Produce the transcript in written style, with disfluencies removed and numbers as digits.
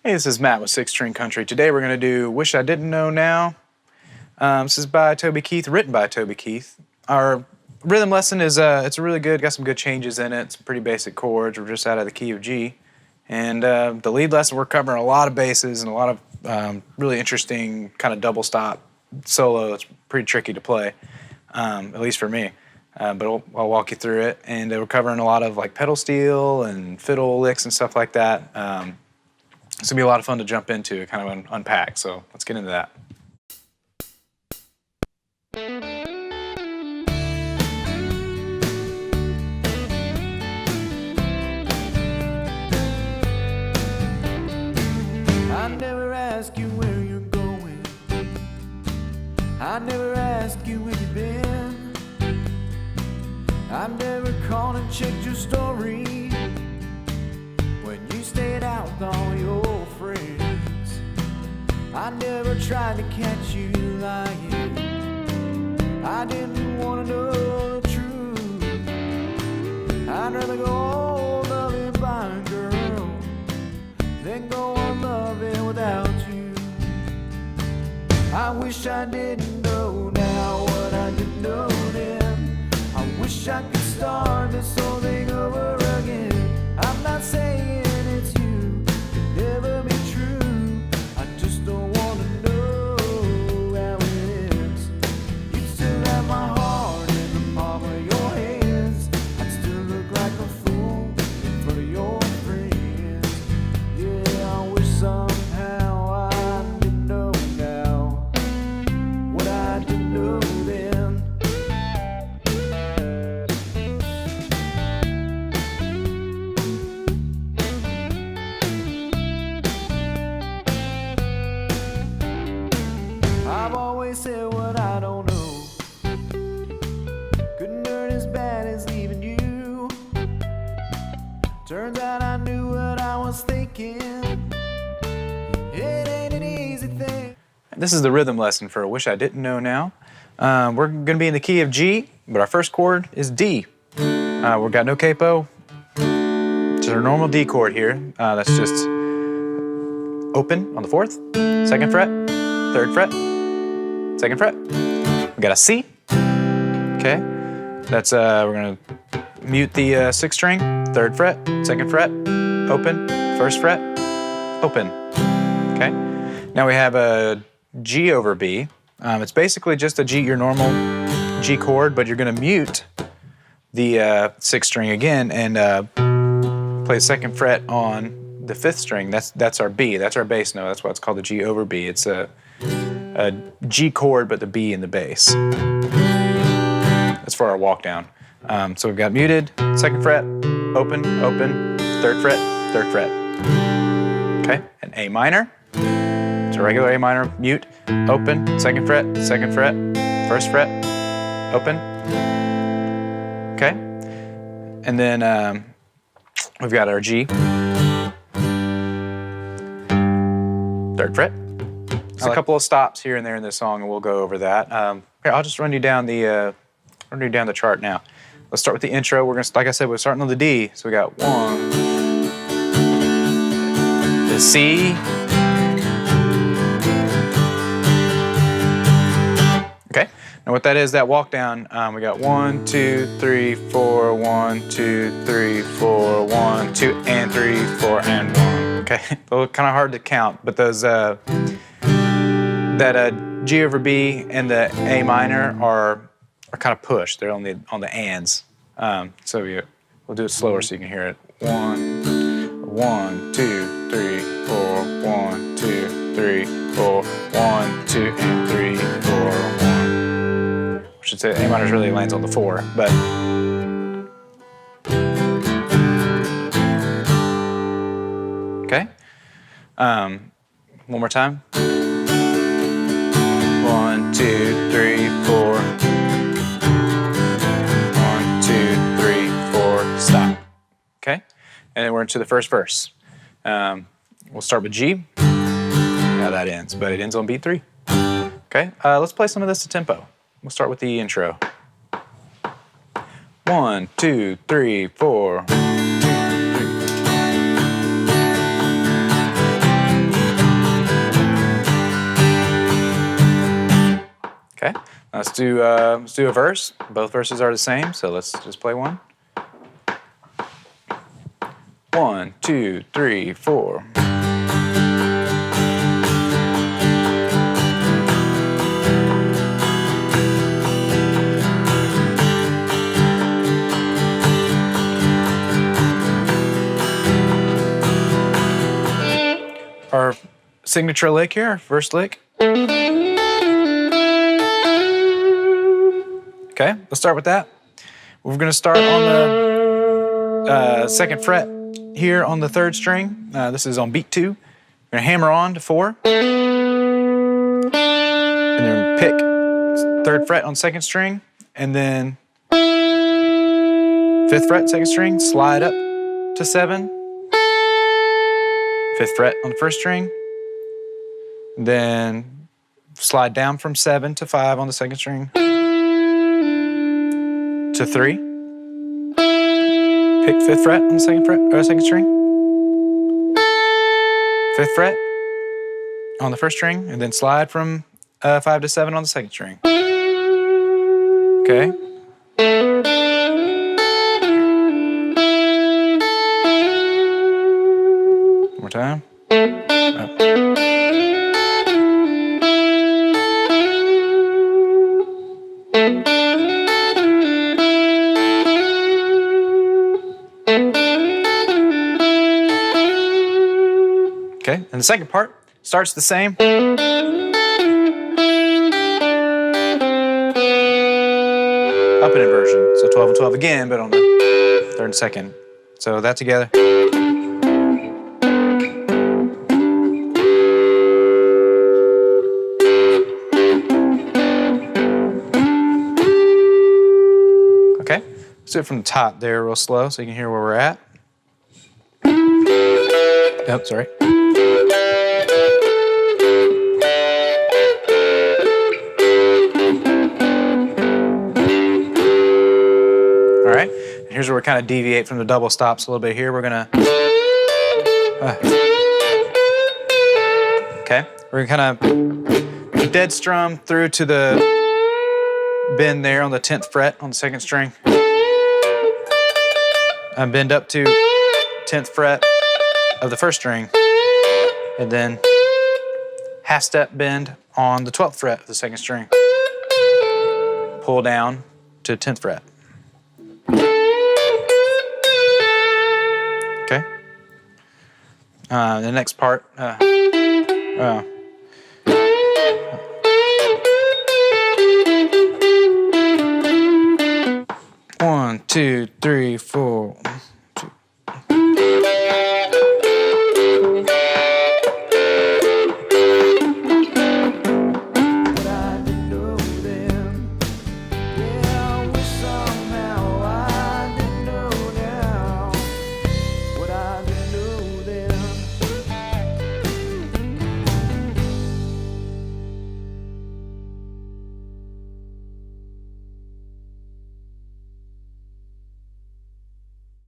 Hey, this is Matt with Six String Country. Today we're going to do Wish I Didn't Know Now. This is by Toby Keith, written by Toby Keith. Our rhythm lesson is it's really good, got some good changes in it, some pretty basic chords. We're just out of the key of G. And the lead lesson, we're covering a lot of basses and a lot of really interesting kind of double stop solo. It's pretty tricky to play, at least for me. But I'll walk you through it. And we're covering a lot of like pedal steel and fiddle licks and stuff like that. It's going to be a lot of fun to jump into, kind of unpack, so let's get into that. I never ask you where you're going. I never ask you where you've been. I've never called and checked your story when you stayed out with all your friends. I never tried to catch you lying. I didn't want to know the truth. I'd rather go on loving by a girl than go on loving without you. I wish I didn't know now what I didn't know then. I wish I could start this whole thing over again. I'm not saying it's you, could never be true. I just don't want to know how it ends. You'd still have my heart in the palm of your hands. I'd still look like a fool in front of your friends. Yeah, I wish somehow I didn't know now what I didn't know then. I've always said what I don't know. Couldn't hurt as bad as leaving you. Turns out I knew what I was thinking. It ain't an easy thing. This is the rhythm lesson for Wish I Didn't Know Now. We're going to be in the key of G, but our first chord is D. We've got no capo. Just our normal D chord here. That's just open on the 4th, 2nd fret, 3rd fret, 2nd fret. We got a C. Okay. That's we're gonna mute the 6th string, 3rd fret, 2nd fret, open, 1st fret, open. Okay. Now we have a G over B. It's basically just a G, your normal G chord, but you're gonna mute the 6th string again and play the 2nd fret on the 5th string. That's our B. That's our bass note. That's why it's called the G over B. It's a G chord, but the B in the bass. That's for our walk down. So we've got muted, 2nd fret, open, open, 3rd fret, 3rd fret. Okay, an A minor. It's a regular A minor, mute, open, 2nd fret, 2nd fret, 1st fret, open. Okay, and then we've got our G, 3rd fret. There's a couple of stops here and there in this song, and we'll go over that. Here, I'll just run you down the chart now. Let's start with the intro. We're gonna, like I said, we're starting on the D. So we got 1, the C, okay. Now what that is, that walk down. We got 1, 2, 3, 4, 1, 2, 3, 4, 1, 2, and 3, 4, and 1. Okay, a little kind of hard to count, but those that G over B and the A minor are kind of pushed. They're on the ands. So we'll do it slower so you can hear it. 1, 2, 3, 4, 1, 2, 3, 4, 1, 2, and 3, 4, 1. I should say A minor really lands on the 4, but okay. One more time. 1, 2, 3, 4. 1, 2, 3, 4, stop. Okay? And then we're into the first verse. We'll start with G. How that ends, but it ends on beat 3. Okay? Let's play some of this to tempo. We'll start with the intro. 1, 2, 3, 4. 1, 2, 3. let's do a verse. Both verses are the same, so let's just play one. 1, 2, 3, 4. Our signature lick here, our first lick. Okay, let's start with that. We're going to start on the second fret here on the third string. This is on beat 2. We're going to hammer on to 4. And then pick third fret on second string. And then 5th fret, second string, slide up to 7. 5th fret on the first string. Then slide down from 7 to 5 on the second string. To 3. Pick 5th fret on the second string. 5th fret on the first string, and then slide from 5 to 7 on the second string. Okay. One more time. Up. Okay, and the second part starts the same. Up an inversion, so 12 and 12 again, but on the third and second. So that together. Okay, let's do it from the top there real slow so you can hear where we're at. Oh, sorry. All right, here's where we kind of deviate from the double stops a little bit here. We're gonna, okay, we're gonna kind of dead strum through to the bend there on the 10th fret on the second string. Bend up to 10th fret of the first string, and then half step bend on the 12th fret of the second string. Pull down to 10th fret. Okay. The next part. 1, 2, 3, 4.